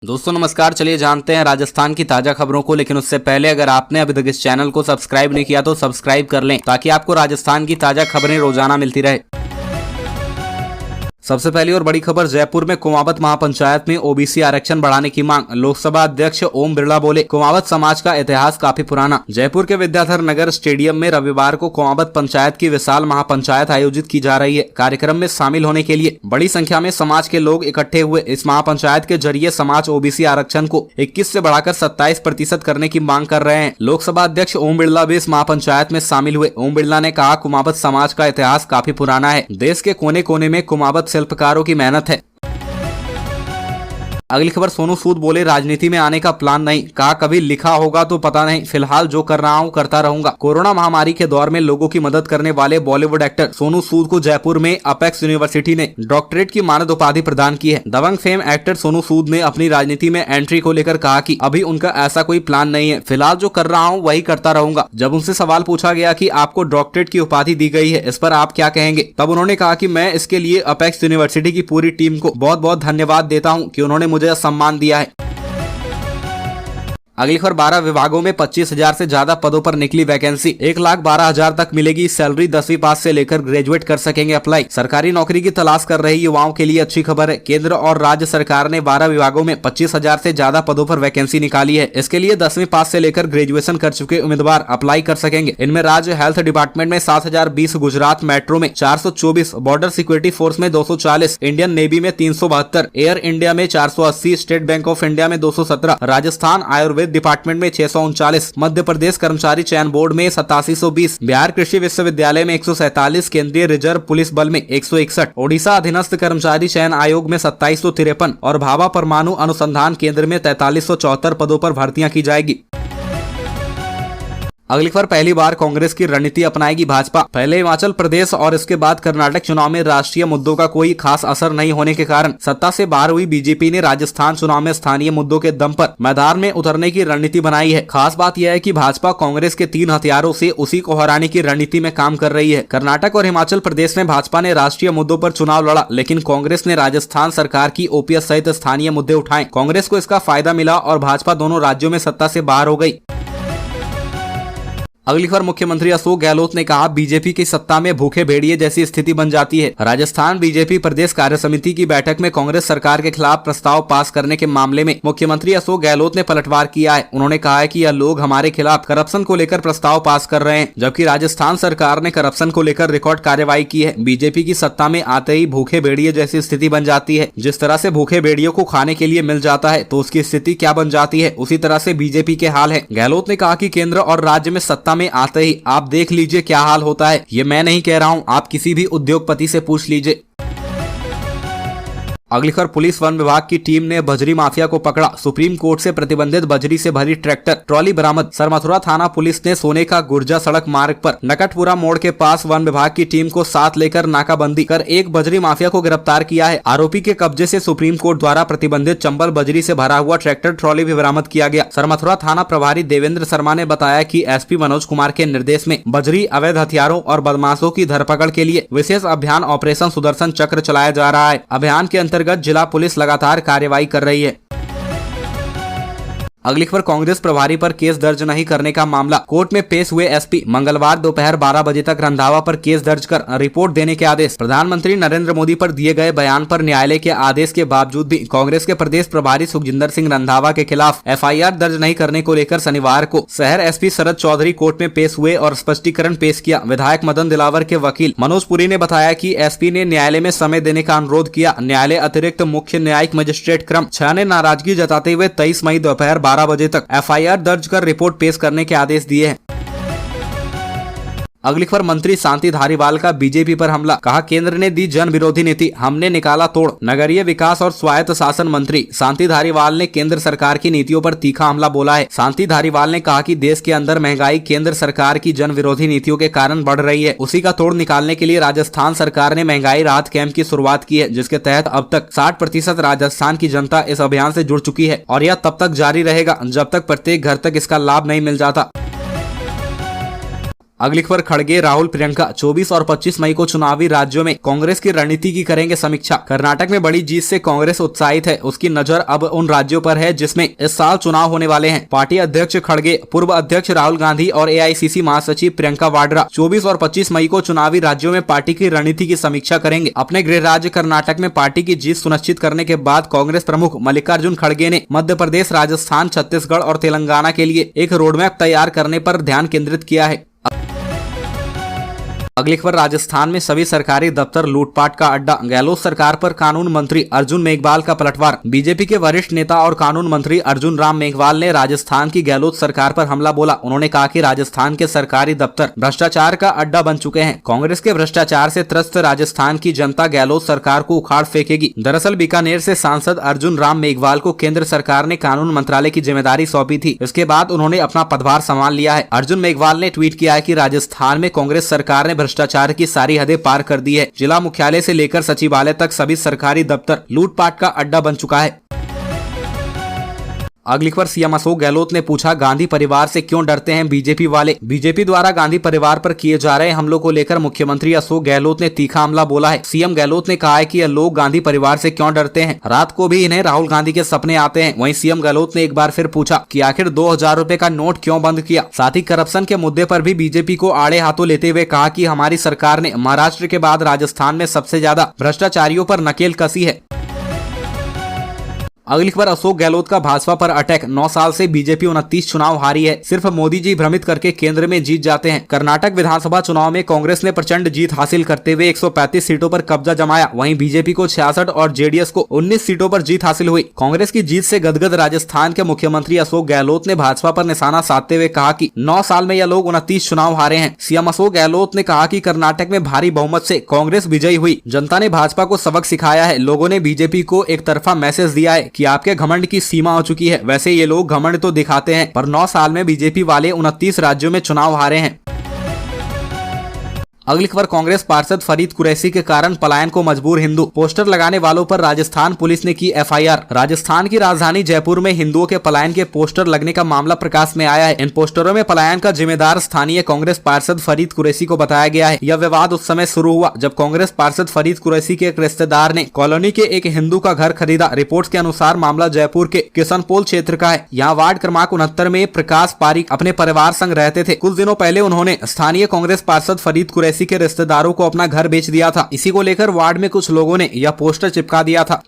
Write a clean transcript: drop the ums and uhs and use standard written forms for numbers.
दोस्तों नमस्कार। चलिए जानते हैं राजस्थान की ताजा खबरों को, लेकिन उससे पहले अगर आपने अभी तक इस चैनल को सब्सक्राइब नहीं किया तो सब्सक्राइब कर लें ताकि आपको राजस्थान की ताजा खबरें रोजाना मिलती रहे। सबसे पहली और बड़ी खबर, जयपुर में कुमावत महापंचायत में ओबीसी आरक्षण बढ़ाने की मांग। लोकसभा अध्यक्ष ओम बिरला बोले, कुमावत समाज का इतिहास काफी पुराना। जयपुर के विद्याधर नगर स्टेडियम में रविवार को कुमावत पंचायत की विशाल महापंचायत आयोजित की जा रही है। कार्यक्रम में शामिल होने के लिए बड़ी संख्या में समाज के लोग इकट्ठे हुए। इस महापंचायत के जरिए समाज ओबीसी आरक्षण को 21 से बढ़ाकर 27% करने की मांग कर रहे हैं। लोकसभा अध्यक्ष ओम बिरला भी इस महापंचायत में शामिल हुए। ओम बिरला ने कहा, कुमावत समाज का इतिहास काफी पुराना है। देश के कोने कोने में कुमावत शिल्पकारों की मेहनत है। अगली खबर, सोनू सूद बोले, राजनीति में आने का प्लान नहीं। कहा, कभी लिखा होगा तो पता नहीं, फिलहाल जो कर रहा हूं करता रहूंगा। कोरोना महामारी के दौर में लोगों की मदद करने वाले बॉलीवुड एक्टर सोनू सूद को जयपुर में अपेक्स यूनिवर्सिटी ने डॉक्टरेट की मानद उपाधि प्रदान की है। दबंग फेम एक्टर सोनू सूद ने अपनी राजनीति में एंट्री को लेकर कहा कि अभी उनका ऐसा कोई प्लान नहीं है, फिलहाल जो कर रहा हूँ वही करता रहूंगा। जब उनसे सवाल पूछा गया कि आपको डॉक्टरेट की उपाधि दी गई है, इस पर आप क्या कहेंगे, तब उन्होंने कहा कि मैं इसके लिए अपेक्स यूनिवर्सिटी की पूरी टीम को बहुत बहुत धन्यवाद देता हूँ कि उन्होंने मुझे सम्मान दिया है। अगली खबर, 12 विभागों में 25,000 से ज्यादा पदों पर निकली वैकेंसी। 1,12,000 तक मिलेगी सैलरी। 10वीं पास से लेकर ग्रेजुएट कर सकेंगे अप्लाई। सरकारी नौकरी की तलाश कर रही युवाओं के लिए अच्छी खबर है। केंद्र और राज्य सरकार ने 12 विभागों में 25,000 से ज्यादा पदों पर वैकेंसी निकाली है। इसके लिए 10वीं पास से लेकर ग्रेजुएशन कर चुके उम्मीदवार अप्लाई कर सकेंगे। इनमें राज्य हेल्थ डिपार्टमेंट में 7,020, गुजरात मेट्रो में 424, बॉर्डर सिक्योरिटी फोर्स में 240, इंडियन नेवी में 372, एयर इंडिया में 480, स्टेट बैंक ऑफ इंडिया में 217, राजस्थान आयुर्वेद डिपार्टमेंट में 639, मध्य प्रदेश कर्मचारी चयन बोर्ड में 8720, बिहार कृषि विश्वविद्यालय में 147, केंद्रीय रिजर्व पुलिस बल में 161, ओडिशा अधीनस्थ कर्मचारी चयन आयोग में 2753 और भाभा परमाणु अनुसंधान केंद्र में 4374 पदों पर भर्तियां की जाएगी। अगली खबर, पहली बार कांग्रेस की रणनीति अपनाएगी भाजपा। पहले हिमाचल प्रदेश और इसके बाद कर्नाटक चुनाव में राष्ट्रीय मुद्दों का कोई खास असर नहीं होने के कारण सत्ता से बाहर हुई बीजेपी ने राजस्थान चुनाव में स्थानीय मुद्दों के दम पर मैदान में उतरने की रणनीति बनाई है। खास बात यह है कि भाजपा कांग्रेस के 3 हथियारों से उसी को हराने की रणनीति में काम कर रही है। कर्नाटक और हिमाचल प्रदेश में भाजपा ने राष्ट्रीय मुद्दों पर चुनाव लड़ा, लेकिन कांग्रेस ने राजस्थान सरकार की ओपीएस सहित स्थानीय मुद्दे उठाए। कांग्रेस को इसका फायदा मिला और भाजपा दोनों राज्यों में सत्ता से बाहर हो गई। अगली खबर, मुख्यमंत्री अशोक गहलोत ने कहा, बीजेपी की सत्ता में भूखे भेड़िए जैसी स्थिति बन जाती है। राजस्थान बीजेपी प्रदेश कार्य समिति की बैठक में कांग्रेस सरकार के खिलाफ प्रस्ताव पास करने के मामले में मुख्यमंत्री अशोक गहलोत ने पलटवार किया है। उन्होंने कहा है कि यह लोग हमारे खिलाफ करप्शन को लेकर प्रस्ताव पास कर रहे हैं, जबकि राजस्थान सरकार ने करप्शन को लेकर रिकॉर्ड कार्रवाई की है। बीजेपी की सत्ता में आते ही भूखे भेड़िए जैसी स्थिति बन जाती है। जिस तरह से भूखे भेड़ियों को खाने के लिए मिल जाता है तो उसकी स्थिति क्या बन जाती है, उसी तरह से बीजेपी के हाल है। गहलोत ने कहा कि केंद्र और राज्य में सत्ता में आते ही आप देख लीजिए क्या हाल होता है। ये मैं नहीं कह रहा हूं, आप किसी भी उद्योगपति से पूछ लीजिए। अगली खबर, पुलिस वन विभाग की टीम ने बजरी माफिया को पकड़ा। सुप्रीम कोर्ट से प्रतिबंधित बजरी से भरी ट्रैक्टर ट्रॉली बरामद। सरमथुरा थाना पुलिस ने सोने का गुर्जा सड़क मार्ग पर नकटपुरा मोड़ के पास वन विभाग की टीम को साथ लेकर नाकाबंदी कर एक बजरी माफिया को गिरफ्तार किया है। आरोपी के कब्जे से सुप्रीम कोर्ट द्वारा प्रतिबंधित चंबल बजरी से भरा हुआ ट्रैक्टर ट्रॉली भी बरामद किया गया। सरमथुरा थाना प्रभारी देवेंद्र शर्मा ने बताया कि एसपी मनोज कुमार के निर्देश में बजरी, अवैध हथियारों और बदमाशों की धरपकड़ के लिए विशेष अभियान ऑपरेशन सुदर्शन चक्र चलाया जा रहा है। अभियान के अंतर्गत जिला पुलिस लगातार कार्रवाई कर रही है। अगली खबर, कांग्रेस प्रभारी पर केस दर्ज नहीं करने का मामला। कोर्ट में पेश हुए एसपी। मंगलवार दोपहर 12 बजे तक रंधावा पर केस दर्ज कर रिपोर्ट देने के आदेश। प्रधानमंत्री नरेंद्र मोदी पर दिए गए बयान पर न्यायालय के आदेश के बावजूद भी कांग्रेस के प्रदेश प्रभारी सुखजिंदर सिंह रंधावा के खिलाफ एफआईआर दर्ज नहीं करने को लेकर शनिवार को शहर एसपी शरद चौधरी कोर्ट में पेश हुए और स्पष्टीकरण पेश किया। विधायक मदन दिलावर के वकील मनोज पुरी ने बताया कि एसपी ने न्यायालय में समय देने का अनुरोध किया। न्यायालय अतिरिक्त मुख्य न्यायिक मजिस्ट्रेट क्रम 6 ने नाराजगी जताते हुए 23 मई दोपहर 12 बजे तक एफआईआर दर्ज कर रिपोर्ट पेश करने के आदेश दिए हैं। अगली खबर, मंत्री शांति धारीवाल का बीजेपी पर हमला। कहा, केंद्र ने दी जन विरोधी नीति, हमने निकाला तोड़। नगरीय विकास और स्वायत्त शासन मंत्री शांति धारीवाल ने केंद्र सरकार की नीतियों पर तीखा हमला बोला है। शांति धारीवाल ने कहा कि देश के अंदर महंगाई केंद्र सरकार की जन विरोधी नीतियों के कारण बढ़ रही है। उसी का तोड़ निकालने के लिए राजस्थान सरकार ने महंगाई राहत कैंप की शुरुआत की है, जिसके तहत अब तक 60% राजस्थान की जनता इस अभियान से जुड़ चुकी है और यह तब तक जारी रहेगा जब तक प्रत्येक घर तक इसका लाभ नहीं मिल जाता। अगली खबर खड़गे राहुल प्रियंका 24 और 25 मई को चुनावी राज्यों में कांग्रेस की रणनीति की करेंगे समीक्षा। कर्नाटक में बड़ी जीत से कांग्रेस उत्साहित है। उसकी नजर अब उन राज्यों पर है जिसमें इस साल चुनाव होने वाले हैं। पार्टी अध्यक्ष खड़गे पूर्व अध्यक्ष राहुल गांधी और एआईसीसी महासचिव प्रियंका वाड्रा 24 और 25 मई को चुनावी राज्यों में पार्टी की रणनीति की समीक्षा करेंगे। अपने गृह राज्य कर्नाटक में पार्टी की जीत सुनिश्चित करने के बाद कांग्रेस प्रमुख मल्लिकार्जुन खड़गे ने मध्य प्रदेश, राजस्थान, छत्तीसगढ़ और तेलंगाना के लिए एक रोडमैप तैयार करने पर ध्यान केंद्रित किया है। अगली खबर राजस्थान में सभी सरकारी दफ्तर लूटपाट का अड्डा। गहलोत सरकार पर कानून मंत्री अर्जुन मेघवाल का पलटवार। बीजेपी के वरिष्ठ नेता और कानून मंत्री अर्जुन राम मेघवाल ने राजस्थान की गहलोत सरकार पर हमला बोला। उन्होंने कहा कि राजस्थान के सरकारी दफ्तर भ्रष्टाचार का अड्डा बन चुके हैं। कांग्रेस के भ्रष्टाचार से त्रस्त राजस्थान की जनता गहलोत सरकार को उखाड़ फेंकेगी। दरअसल बीकानेर से सांसद अर्जुन राम मेघवाल को केंद्र सरकार ने कानून मंत्रालय की जिम्मेदारी सौंपी थी। इसके बाद उन्होंने अपना पदभार संभाल लिया है। अर्जुन मेघवाल ने ट्वीट किया है कि राजस्थान में कांग्रेस सरकार ने भ्रष्टाचार की सारी हदें पार कर दी है। जिला मुख्यालय से लेकर सचिवालय तक सभी सरकारी दफ्तर लूटपाट का अड्डा बन चुका है। अगली खबर सीएम अशोक गहलोत ने पूछा, गांधी परिवार से क्यों डरते हैं बीजेपी वाले। बीजेपी द्वारा गांधी परिवार पर किए जा रहे हमलों को लेकर मुख्यमंत्री अशोक गहलोत ने तीखा हमला बोला है। सीएम गहलोत ने कहा है कि ये लोग गांधी परिवार से क्यों डरते हैं। रात को भी इन्हें राहुल गांधी के सपने आते हैं। वहीं सीएम गहलोत ने एक बार फिर पूछा कि आखिर 2000 रुपए का नोट क्यों बंद किया। साथ ही करप्शन के मुद्दे पर भी बीजेपी को आड़े हाथों लेते हुए कहा कि हमारी सरकार ने महाराष्ट्र के बाद राजस्थान में सबसे ज्यादा भ्रष्टाचारियों पर नकेल कसी है। अगली खबर अशोक गहलोत का भाजपा पर अटैक। 9 साल से बीजेपी 29 चुनाव हारी है। सिर्फ मोदी जी भ्रमित करके केंद्र में जीत जाते हैं। कर्नाटक विधानसभा चुनाव में कांग्रेस ने प्रचंड जीत हासिल करते हुए 135 सीटों पर कब्जा जमाया। वहीं बीजेपी को 66 और जेडीएस को 19 सीटों पर जीत हासिल हुई। कांग्रेस की जीत से गदगद राजस्थान के मुख्यमंत्री अशोक गहलोत ने भाजपा पर निशाना साधते हुए कहा कि 9 साल में यह लोग 29 चुनाव हारे हैं। सीएम अशोक गहलोत ने कहा कि कर्नाटक में भारी बहुमत से कांग्रेस विजयी हुई। जनता ने भाजपा को सबक सिखाया है। लोगों ने बीजेपी को एक तरफा मैसेज दिया है कि आपके घमंड की सीमा हो चुकी है। वैसे ये लोग घमंड तो दिखाते हैं, पर 9 साल में बीजेपी वाले 29 राज्यों में चुनाव हारे हैं। अगली खबर कांग्रेस पार्षद फरीद कुरैशी के कारण पलायन को मजबूर हिंदू। पोस्टर लगाने वालों पर राजस्थान पुलिस ने की एफआईआर। राजस्थान की राजधानी जयपुर में हिंदुओं के पलायन के पोस्टर लगने का मामला प्रकाश में आया है। इन पोस्टरों में पलायन का जिम्मेदार स्थानीय कांग्रेस पार्षद फरीद कुरैशी को बताया गया है। यह विवाद उस समय शुरू हुआ जब कांग्रेस पार्षद फरीद कुरैशी के एक रिश्तेदार ने कॉलोनी के एक हिंदू का घर खरीदा। रिपोर्ट के अनुसार मामला जयपुर के किशनपोल क्षेत्र का है। यहाँ वार्ड क्रमांक 69 में प्रकाश पारिक अपने परिवार संग रहते थे। कुछ दिनों पहले उन्होंने स्थानीय कांग्रेस पार्षद फरीद कुरैशी के रिश्तेदारों को अपना घर बेच दिया था। इसी को लेकर वार्ड में कुछ लोगों ने यह पोस्टर चिपका दिया था।